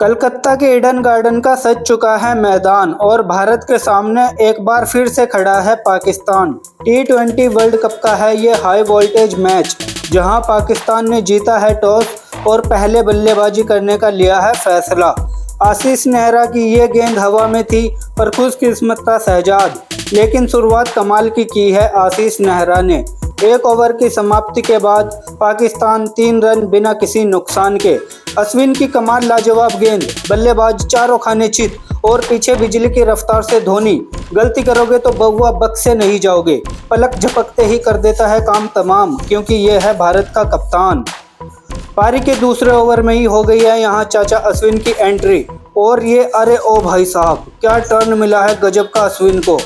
कलकत्ता के Eden garden का सज चुका है मैदान और भारत के सामने एक बार फिर से खड़ा है पाकिस्तान। T20 वर्ल्ड कप का है ये हाई वोल्टेज मैच, जहां पाकिस्तान ने जीता है टॉस और पहले बल्लेबाजी करने का लिया है फैसला। आशीष नेहरा की ये गेंद हवा में थी पर खुशकिस्मत था शहजाद, लेकिन शुरुआत कमाल की है आशीष नेहरा ने। एक ओवर की समाप्ति के बाद पाकिस्तान 3 रन बिना किसी नुकसान के। अश्विन की कमाल लाजवाब गेंद, बल्लेबाज चारों खाने चित और पीछे बिजली की रफ्तार से धोनी। गलती करोगे तो बउआ बक्से नहीं जाओगे, पलक झपकते ही कर देता है काम तमाम, क्योंकि ये है भारत का कप्तान। पारी के दूसरे ओवर में ही हो गई है यहाँ चाचा अश्विन की एंट्री और ये अरे ओ भाई साहब, क्या टर्न मिला है गजब का अश्विन को।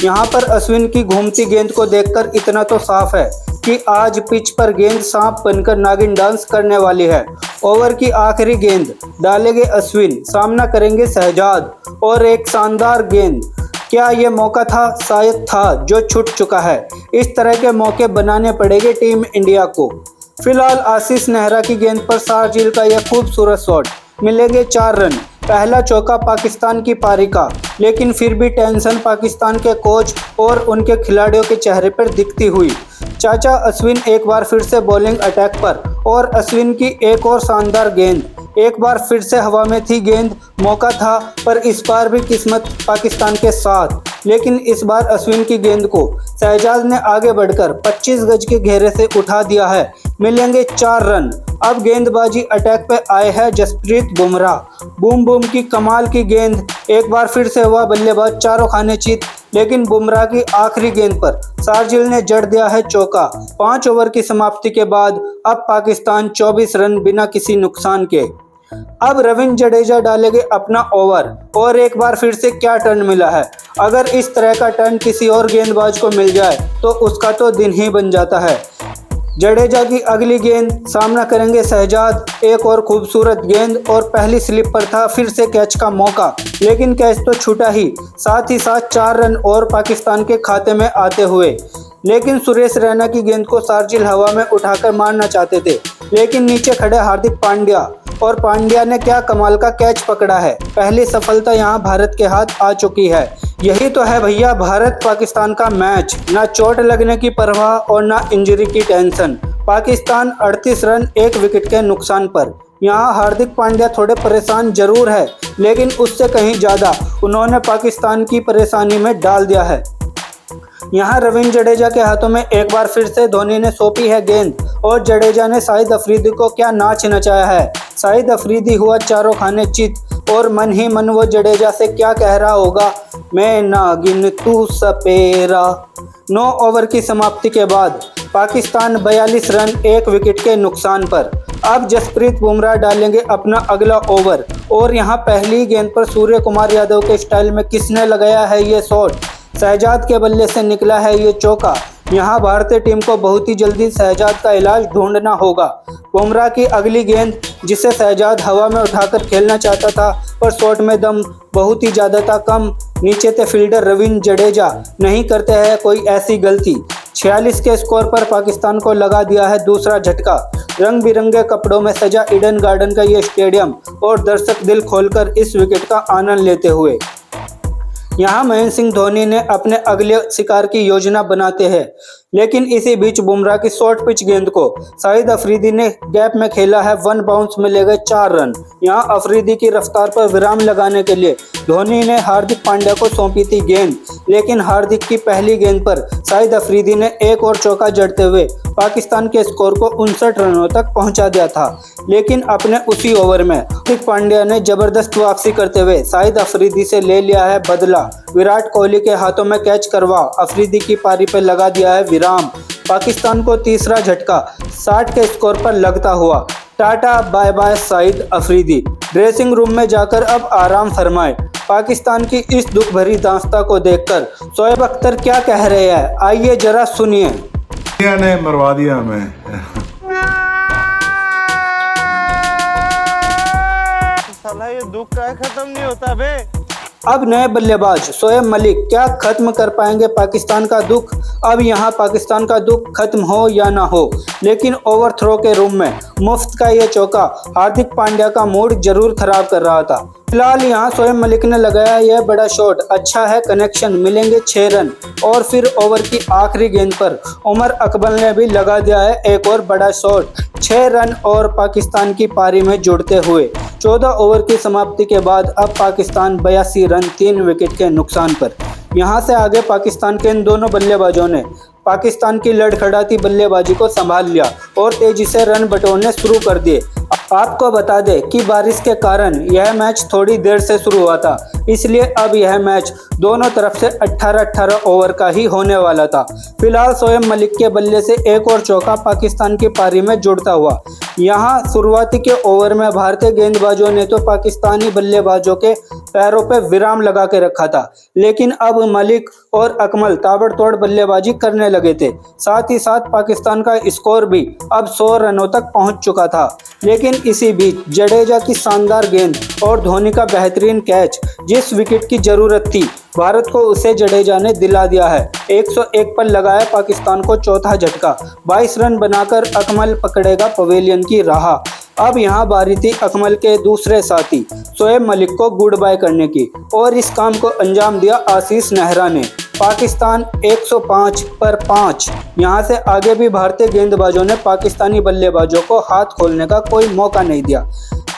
यहाँ पर अश्विन की घूमती गेंद को देखकर इतना तो साफ है कि आज पिच पर गेंद सांप बनकर नागिन डांस करने वाली है। ओवर की आखिरी गेंद डालेंगे अश्विन, सामना करेंगे शहजाद और एक शानदार गेंद। क्या ये मौका था? शायद था, जो छूट चुका है। इस तरह के मौके बनाने पड़ेंगे टीम इंडिया को। फिलहाल आशीष नेहरा की गेंद पर शारजील का यह खूबसूरत शॉट, मिलेंगे 4 रन। पहला चौका पाकिस्तान की पारी का, लेकिन फिर भी टेंशन पाकिस्तान के कोच और उनके खिलाड़ियों के चेहरे पर दिखती हुई। चाचा अश्विन एक बार फिर से बॉलिंग अटैक पर और अश्विन की एक और शानदार गेंद। एक बार फिर से हवा में थी गेंद, मौका था पर इस बार भी किस्मत पाकिस्तान के साथ, लेकिन इस बार अश्विन की गेंद को शहजाद ने आगे बढ़कर 25 गज के घेरे से उठा दिया है। मिलेंगे 4 रन। अब गेंदबाजी अटैक पे आए हैं जसप्रीत बुमराह। बूम बूम की कमाल की गेंद, एक बार फिर से हुआ बल्लेबाज चारों खाने चित, लेकिन बुमराह की आखिरी गेंद पर शारजील ने जड़ दिया है चौका। 5 ओवर की समाप्ति के बाद अब पाकिस्तान 24 रन बिना किसी नुकसान के। अब रविंद्र जडेजा डालेंगे अपना ओवर और एक बार फिर से क्या टर्न मिला है। अगर इस तरह का टर्न किसी और गेंदबाज को मिल जाए तो उसका तो दिन ही बन जाता है। जडेजा की अगली गेंद, सामना करेंगे शहजाद। एक और खूबसूरत गेंद और पहली स्लिप पर था फिर से कैच का मौका, लेकिन कैच तो छूटा ही साथ 4 रन और पाकिस्तान के खाते में आते हुए। लेकिन सुरेश रैना की गेंद को शारजील हवा में उठाकर मारना चाहते थे, लेकिन नीचे खड़े हार्दिक पांड्या और पांड्या ने क्या कमाल का कैच पकड़ा है। पहली सफलता यहाँ भारत के हाथ आ चुकी है। यही तो है भैया भारत पाकिस्तान का मैच, ना चोट लगने की परवाह और ना इंजरी की टेंशन। पाकिस्तान 38 रन 1 विकेट के नुकसान पर। यहाँ हार्दिक पांड्या थोड़े परेशान जरूर है, लेकिन उससे कहीं ज़्यादा उन्होंने पाकिस्तान की परेशानी में डाल दिया है। यहाँ रविंद्र जडेजा के हाथों में एक बार फिर से धोनी ने सौंपी है गेंद और जडेजा ने शाहिद अफरीदी को क्या नाच नचाया है। शाहिद अफरीदी हुआ चारों खाने चित और मन ही मन वो जडेजा से क्या कह रहा होगा, मैं नागिन तू सपेरा। 9 ओवर की समाप्ति के बाद पाकिस्तान 42 रन 1 विकेट के नुकसान पर। अब जसप्रीत बुमराह डालेंगे अपना अगला ओवर और यहाँ पहली गेंद पर सूर्य कुमार यादव के स्टाइल में किसने लगाया है ये शॉट। शहजाद के बल्ले से निकला है ये चौका। यहाँ भारतीय टीम को बहुत ही जल्दी शहजाद का इलाज ढूंढना होगा। बुमराह की अगली गेंद, जिसे शहजाद हवा में उठाकर खेलना चाहता था, पर शॉट में दम बहुत ही ज़्यादा था कम। नीचे थे फील्डर रविंद्र जडेजा, नहीं करते हैं कोई ऐसी गलती। 46 के स्कोर पर पाकिस्तान को लगा दिया है दूसरा झटका। रंग बिरंगे कपड़ों में सजा ईडन गार्डन का ये स्टेडियम और दर्शक दिल खोलकर इस विकेट का आनंद लेते हुए। यहाँ महेंद्र सिंह धोनी ने अपने अगले शिकार की योजना बनाते हैं, लेकिन इसी बीच बुमराह की शॉर्ट पिच गेंद को शाहिद अफरीदी ने गैप में खेला है 1 बाउंस, मिलेगा 4 रन। यहाँ अफरीदी की रफ्तार पर विराम लगाने के लिए धोनी ने हार्दिक पांड्या को सौंपी थी गेंद, लेकिन हार्दिक की पहली गेंद पर शाहिद अफरीदी ने एक और चौका जड़ते हुए पाकिस्तान के स्कोर को 59 रनों तक पहुंचा दिया था। लेकिन अपने उसी ओवर में हार्दिक पांड्या ने जबरदस्त वापसी करते हुए शाहिद अफरीदी से ले लिया है बदला। विराट कोहली के हाथों में कैच करवा अफरीदी की पारी पर लगा दिया है विराम। पाकिस्तान को तीसरा झटका 60 के स्कोर पर लगता हुआ। Tata bye bye Shahid Afridi. Dressing room में जाकर अब आराम फरमाए। पाकिस्तान की इस दुख भरी दास्तां को देखकर शोएब अख्तर क्या कह रहे हैं, आइए जरा सुनिए। ने मरवा दिया हमें। साला ये दुख का खत्म नहीं होता बे। अब नए बल्लेबाज शोएब मलिक क्या खत्म कर पाएंगे पाकिस्तान का दुख। अब यहाँ पाकिस्तान का दुख खत्म हो या ना हो, लेकिन ओवरथ्रो के रूम में मुफ्त का ये चौका हार्दिक पांड्या का मूड जरूर खराब कर रहा था। फिलहाल यहाँ शोएब मलिक ने लगाया यह बड़ा शॉट, अच्छा है कनेक्शन, मिलेंगे 6 रन। और फिर ओवर की आखिरी गेंद पर उमर अकबर ने भी लगा दिया है एक और बड़ा शॉट, 6 रन और पाकिस्तान की पारी में जुड़ते हुए 14 ओवर की समाप्ति के बाद अब पाकिस्तान 82 रन 3 विकेट के नुकसान पर। यहाँ से आगे पाकिस्तान के इन दोनों बल्लेबाजों ने पाकिस्तान की लड़खड़ाती बल्लेबाजी को संभाल लिया और तेजी से रन बटोरने शुरू कर दिए। आपको बता दें कि बारिश के कारण यह मैच थोड़ी देर से शुरू हुआ था, इसलिए अब यह मैच दोनों तरफ से 18-18 ओवर का ही होने वाला था। फिलहाल शोएब मलिक के बल्ले से एक और चौका पाकिस्तान की पारी में जुड़ता हुआ। यहाँ शुरुआती के ओवर में भारतीय गेंदबाजों ने तो पाकिस्तानी बल्लेबाजों के पैरों पर विराम लगा के रखा था, लेकिन अब मलिक और अकमल ताबड़तोड़ बल्लेबाजी करने लगे थे। साथ ही साथ पाकिस्तान का स्कोर भी अब 100 रनों तक पहुंच चुका था। लेकिन इसी बीच जडेजा की शानदार गेंद और धोनी का बेहतरीन कैच, जिस विकेट की जरूरत थी भारत को उसे जडेजा ने दिला दिया है। 101 पर लगाया पाकिस्तान को चौथा झटका, 22 रन बनाकर अकमल पकड़ेगा पवेलियन की राह। अब यहाँ बारी थी अकमल के दूसरे साथी शोएब मलिक को गुड बाय करने की और इस काम को अंजाम दिया आशीष नेहरा ने। पाकिस्तान 105 पर 5। यहाँ से आगे भी भारतीय गेंदबाजों ने पाकिस्तानी बल्लेबाजों को हाथ खोलने का कोई मौका नहीं दिया,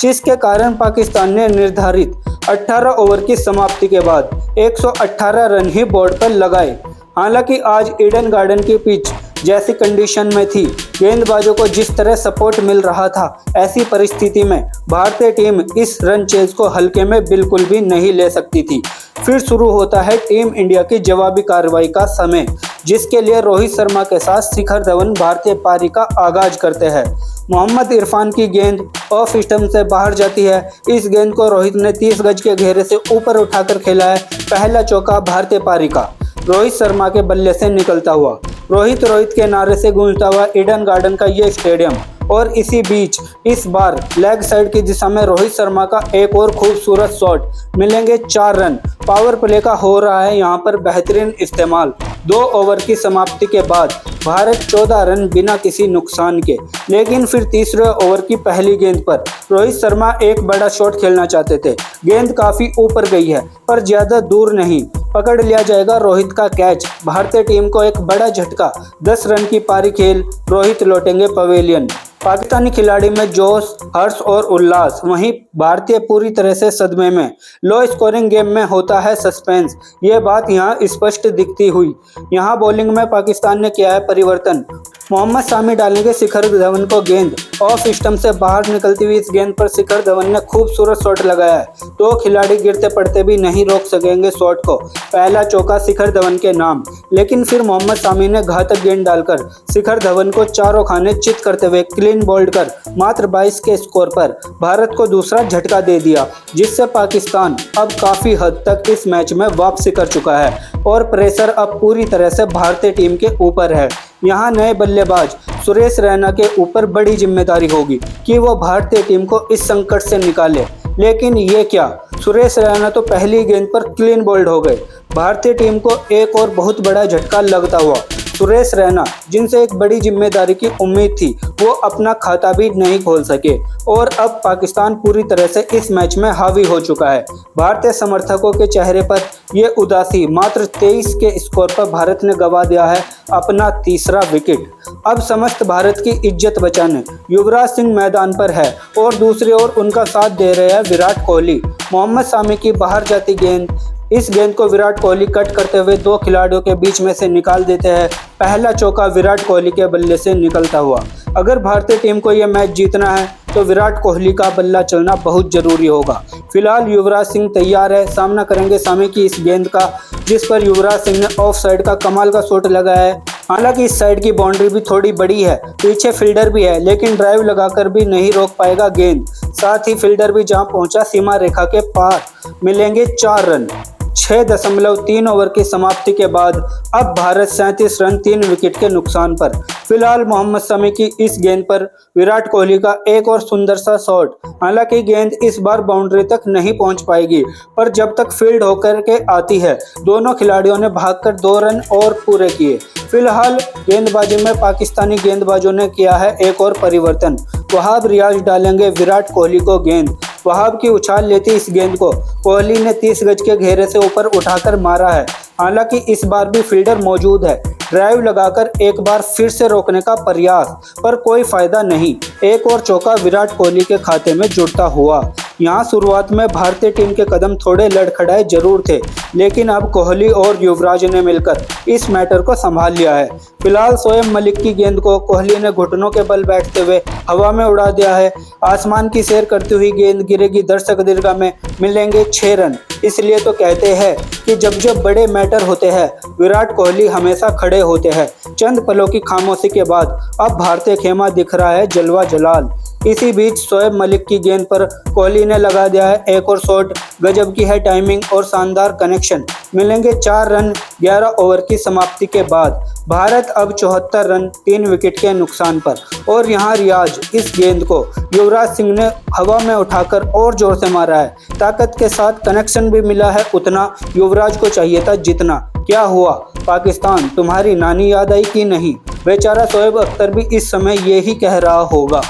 जिसके कारण पाकिस्तान ने निर्धारित 18 ओवर की समाप्ति के बाद 118 रन ही बोर्ड पर लगाए। हालांकि आज ईडन गार्डन की पिच जैसी कंडीशन में थी, गेंदबाजों को जिस तरह सपोर्ट मिल रहा था, ऐसी परिस्थिति में भारतीय टीम इस रन चेज को हल्के में बिल्कुल भी नहीं ले सकती थी। फिर शुरू होता है टीम इंडिया की जवाबी कार्रवाई का समय, जिसके लिए रोहित शर्मा के साथ शिखर धवन भारतीय पारी का आगाज करते हैं। मोहम्मद इरफान की गेंद ऑफ स्टंप से बाहर जाती है। इस गेंद को रोहित ने 30 गज के घेरे से ऊपर उठाकर खेला है। पहला चौका भारतीय पारी का रोहित शर्मा के बल्ले से निकलता हुआ। रोहित के नारे से गूंजता हुआ ईडन गार्डन का ये स्टेडियम। और इसी बीच इस बार लेग साइड की दिशा में रोहित शर्मा का एक और खूबसूरत शॉट, मिलेंगे 4 रन। पावर प्ले का हो रहा है यहाँ पर बेहतरीन इस्तेमाल। 2 ओवर की समाप्ति के बाद भारत 14 रन बिना किसी नुकसान के। लेकिन फिर तीसरे ओवर की पहली गेंद पर रोहित शर्मा एक बड़ा शॉट खेलना चाहते थे। गेंद काफी ऊपर गई है पर ज्यादा दूर नहीं, पकड़ लिया जाएगा रोहित का कैच। भारतीय टीम को एक बड़ा झटका, 10 रन की पारी खेल रोहित लौटेंगे पवेलियन। पाकिस्तानी खिलाड़ी में जोश, हर्ष और उल्लास, वहीं भारतीय पूरी तरह से सदमे में। लो स्कोरिंग गेम में होता है सस्पेंस, ये बात यहाँ स्पष्ट दिखती हुई। यहाँ बॉलिंग में पाकिस्तान ने किया है परिवर्तन। मोहम्मद शामी डालेंगे शिखर धवन को गेंद। ऑफ स्टंप से बाहर निकलती हुई इस गेंद पर शिखर धवन ने खूबसूरत शॉट लगाया है। 2 खिलाड़ी गिरते पड़ते भी नहीं रोक सकेंगे शॉट को। पहला चौका शिखर धवन के नाम। लेकिन फिर मोहम्मद शामी ने घातक गेंद डालकर शिखर धवन को चारों खाने चित करते हुए क्लीन बोल्ड कर मात्र 22 के स्कोर पर भारत को दूसरा झटका दे दिया, जिससे पाकिस्तान अब काफी हद तक इस मैच में वापसी कर चुका है और प्रेशर अब पूरी तरह से भारतीय टीम के ऊपर है। यहाँ नए बल्लेबाज सुरेश रैना के ऊपर बड़ी जिम्मेदारी होगी कि वो भारतीय टीम को इस संकट से निकाले। लेकिन ये क्या, सुरेश रैना तो पहली गेंद पर क्लीन बोल्ड हो गए। भारतीय टीम को एक और बहुत बड़ा झटका लगता हुआ। सुरेश रैना, जिनसे एक बड़ी जिम्मेदारी की उम्मीद थी, वो अपना खाता भी नहीं खोल सके और अब पाकिस्तान पूरी तरह से इस मैच में हावी हो चुका है। भारतीय समर्थकों के चेहरे पर ये उदासी। मात्र 23 के स्कोर पर भारत ने गंवा दिया है अपना तीसरा विकेट। अब समस्त भारत की इज्जत बचाने युवराज सिंह मैदान पर है और दूसरी ओर उनका साथ दे रहे हैं विराट कोहली। मोहम्मद शामी की बाहर जाती गेंद, इस गेंद को विराट कोहली कट करते हुए 2 खिलाड़ियों के बीच में से निकाल देते हैं। पहला चौका विराट कोहली के बल्ले से निकलता हुआ। अगर भारतीय टीम को यह मैच जीतना है तो विराट कोहली का बल्ला चलना बहुत जरूरी होगा। फिलहाल युवराज सिंह तैयार है, सामना करेंगे शामी की इस गेंद का, जिस पर युवराज सिंह ने ऑफ साइड का कमाल का शॉट लगाया है। हालांकि इस साइड की बाउंड्री भी थोड़ी बड़ी है, पीछे फील्डर भी है, लेकिन ड्राइव लगाकर भी नहीं रोक पाएगा गेंद। साथ ही फील्डर भी जहां पहुंचा सीमा रेखा के पार, मिलेंगे 4 रन। 6.3 ओवर की समाप्ति के बाद अब भारत 37 रन 3 विकेट के नुकसान पर। फिलहाल मोहम्मद शमी की इस गेंद पर विराट कोहली का एक और सुंदर सा शॉट, हालांकि गेंद इस बार बाउंड्री तक नहीं पहुंच पाएगी, पर जब तक फील्ड होकर के आती है दोनों खिलाड़ियों ने भागकर 2 रन और पूरे किए। फिलहाल गेंदबाजी में पाकिस्तानी गेंदबाजों ने किया है एक और परिवर्तन। वहाब रियाज डालेंगे विराट कोहली को गेंद। वहाब की उछाल लेती इस गेंद को कोहली ने 30 गज के घेरे से ऊपर उठाकर मारा है। हालांकि इस बार भी फील्डर मौजूद है। ड्राइव लगाकर एक बार फिर से रोकने का प्रयास, पर कोई फायदा नहीं। एक और चौका विराट कोहली के खाते में जुड़ता हुआ। यहाँ शुरुआत में भारतीय टीम के कदम थोड़े लड़खड़ाए जरूर थे, लेकिन अब कोहली और युवराज ने मिलकर इस मैटर को संभाल लिया है। फिलहाल शोएब मलिक की गेंद को कोहली ने घुटनों के बल बैठते हुए हवा में उड़ा दिया है। आसमान की सैर करती हुई गेंद गिरेगी दर्शक दीर्घा में, मिलेंगे 6 रन। इसलिए तो कहते हैं कि जब बड़े मैटर होते हैं विराट कोहली हमेशा खड़े होते हैं। चंद पलों की खामोशी के बाद अब भारतीय खेमा दिख रहा है जलवा जलाल। इसी बीच शोएब मलिक की गेंद पर कोहली ने लगा दिया है एक और शॉट। गजब की है टाइमिंग और शानदार कनेक्शन। मिलेंगे 4 रन 11 ओवर की समाप्ति के बाद। भारत अब 74 रन 3 विकेट के नुकसान पर। और यहाँ रियाज इस गेंद को युवराज सिंह ने हवा में उठाकर और जोर से मारा है। ताकत के साथ कनेक्शन भी मिला है उतना युवराज को चाहिए था जितना। क्या हुआ पाकिस्तान, तुम्हारी नानी याद आई कि नहीं? बेचारा शोएब अख्तर भी इस समय यही कह रहा होगा।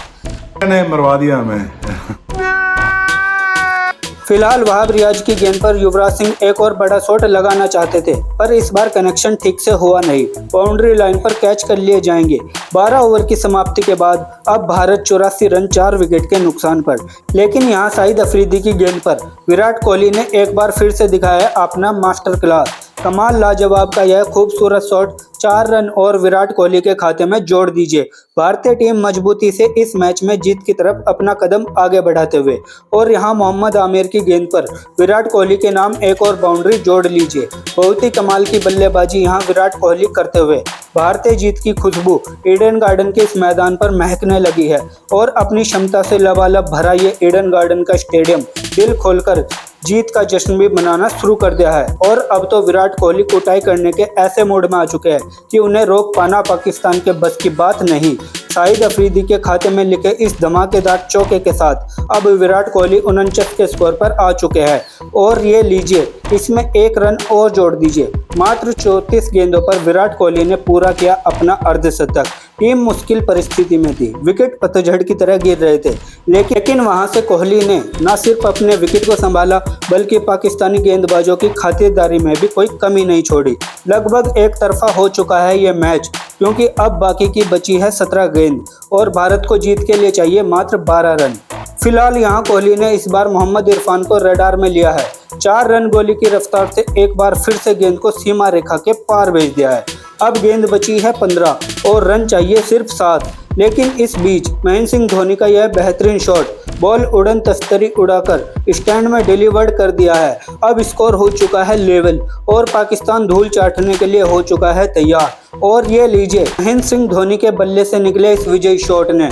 ने मरवा दिया हमें। फिलहाल वहाब रियाज की गेंद पर युवराज सिंह एक और बड़ा शॉट लगाना चाहते थे, पर इस बार कनेक्शन ठीक से हुआ नहीं। बाउंड्री लाइन पर कैच कर लिए जाएंगे। 12 ओवर की समाप्ति के बाद अब भारत 84 रन 4 विकेट के नुकसान पर। लेकिन यहाँ शाहिद अफरीदी की गेंद पर विराट कोहली ने एक बार फिर से दिखाया अपना मास्टर क्लास। कमाल लाजवाब का यह खूबसूरत शॉट 4 रन और विराट कोहली के खाते में जोड़ दीजिए। भारतीय टीम मजबूती से इस मैच में जीत की तरफ अपना कदम आगे बढ़ाते हुए। और यहाँ मोहम्मद आमिर की गेंद पर विराट कोहली के नाम एक और बाउंड्री जोड़ लीजिए। बहुत ही कमाल की बल्लेबाजी यहाँ विराट कोहली करते हुए। भारतीय जीत की खुशबू ईडन गार्डन के इस मैदान पर महकने लगी है और अपनी क्षमता से लबालब भरा ये ईडन गार्डन का स्टेडियम दिल खोलकर जीत का जश्न भी मनाना शुरू कर दिया है। और अब तो विराट कोहली कुटाई करने के ऐसे मूड में आ चुके हैं कि उन्हें रोक पाना पाकिस्तान के बस की बात नहीं। शाहिद अफरीदी के खाते में लिखे इस धमाकेदार चौके के साथ अब विराट कोहली 49 के स्कोर पर आ चुके हैं। और ये लीजिए, इसमें 1 रन और जोड़ दीजिए। मात्र 34 गेंदों पर विराट कोहली ने पूरा किया अपना अर्धशतक। टीम मुश्किल परिस्थिति में थी, विकेट पतझड़ की तरह गिर रहे थे, लेकिन वहां से कोहली ने न सिर्फ अपने विकेट को संभाला बल्कि पाकिस्तानी गेंदबाजों की खातिरदारी में भी कोई कमी नहीं छोड़ी। लगभग एक तरफा हो चुका है ये मैच, क्योंकि अब बाकी की बची है 17 गेंद और भारत को जीत के लिए चाहिए मात्र 12 रन। फिलहाल यहाँ कोहली ने इस बार मोहम्मद इरफान को रडार में लिया है। 4 रन गोली की रफ्तार से एक बार फिर से गेंद को सीमा रेखा के पार भेज दिया है। अब गेंद बची है 15 और रन चाहिए सिर्फ 7। लेकिन इस बीच महेंद्र सिंह धोनी का यह बेहतरीन शॉट, बॉल उड़न तस्तरी उड़ाकर स्टैंड में डिलीवर्ड कर दिया है। अब स्कोर हो चुका है लेवल और पाकिस्तान धूल चाटने के लिए हो चुका है तैयार। और ये लीजिए, महेंद्र सिंह धोनी के बल्ले से निकले इस विजयी शॉट ने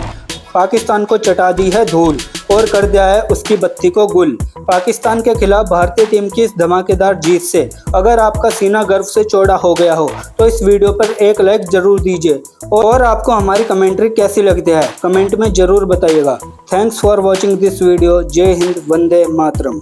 पाकिस्तान को चटा दी है धूल और कर दिया है उसकी बत्ती को गुल। पाकिस्तान के खिलाफ भारतीय टीम की इस धमाकेदार जीत से अगर आपका सीना गर्व से चौड़ा हो गया हो तो इस वीडियो पर एक लाइक जरूर दीजिए। और आपको हमारी कमेंट्री कैसी लगती है कमेंट में जरूर बताइएगा। Thanks for watching this video. जय हिंद, वंदे मातरम।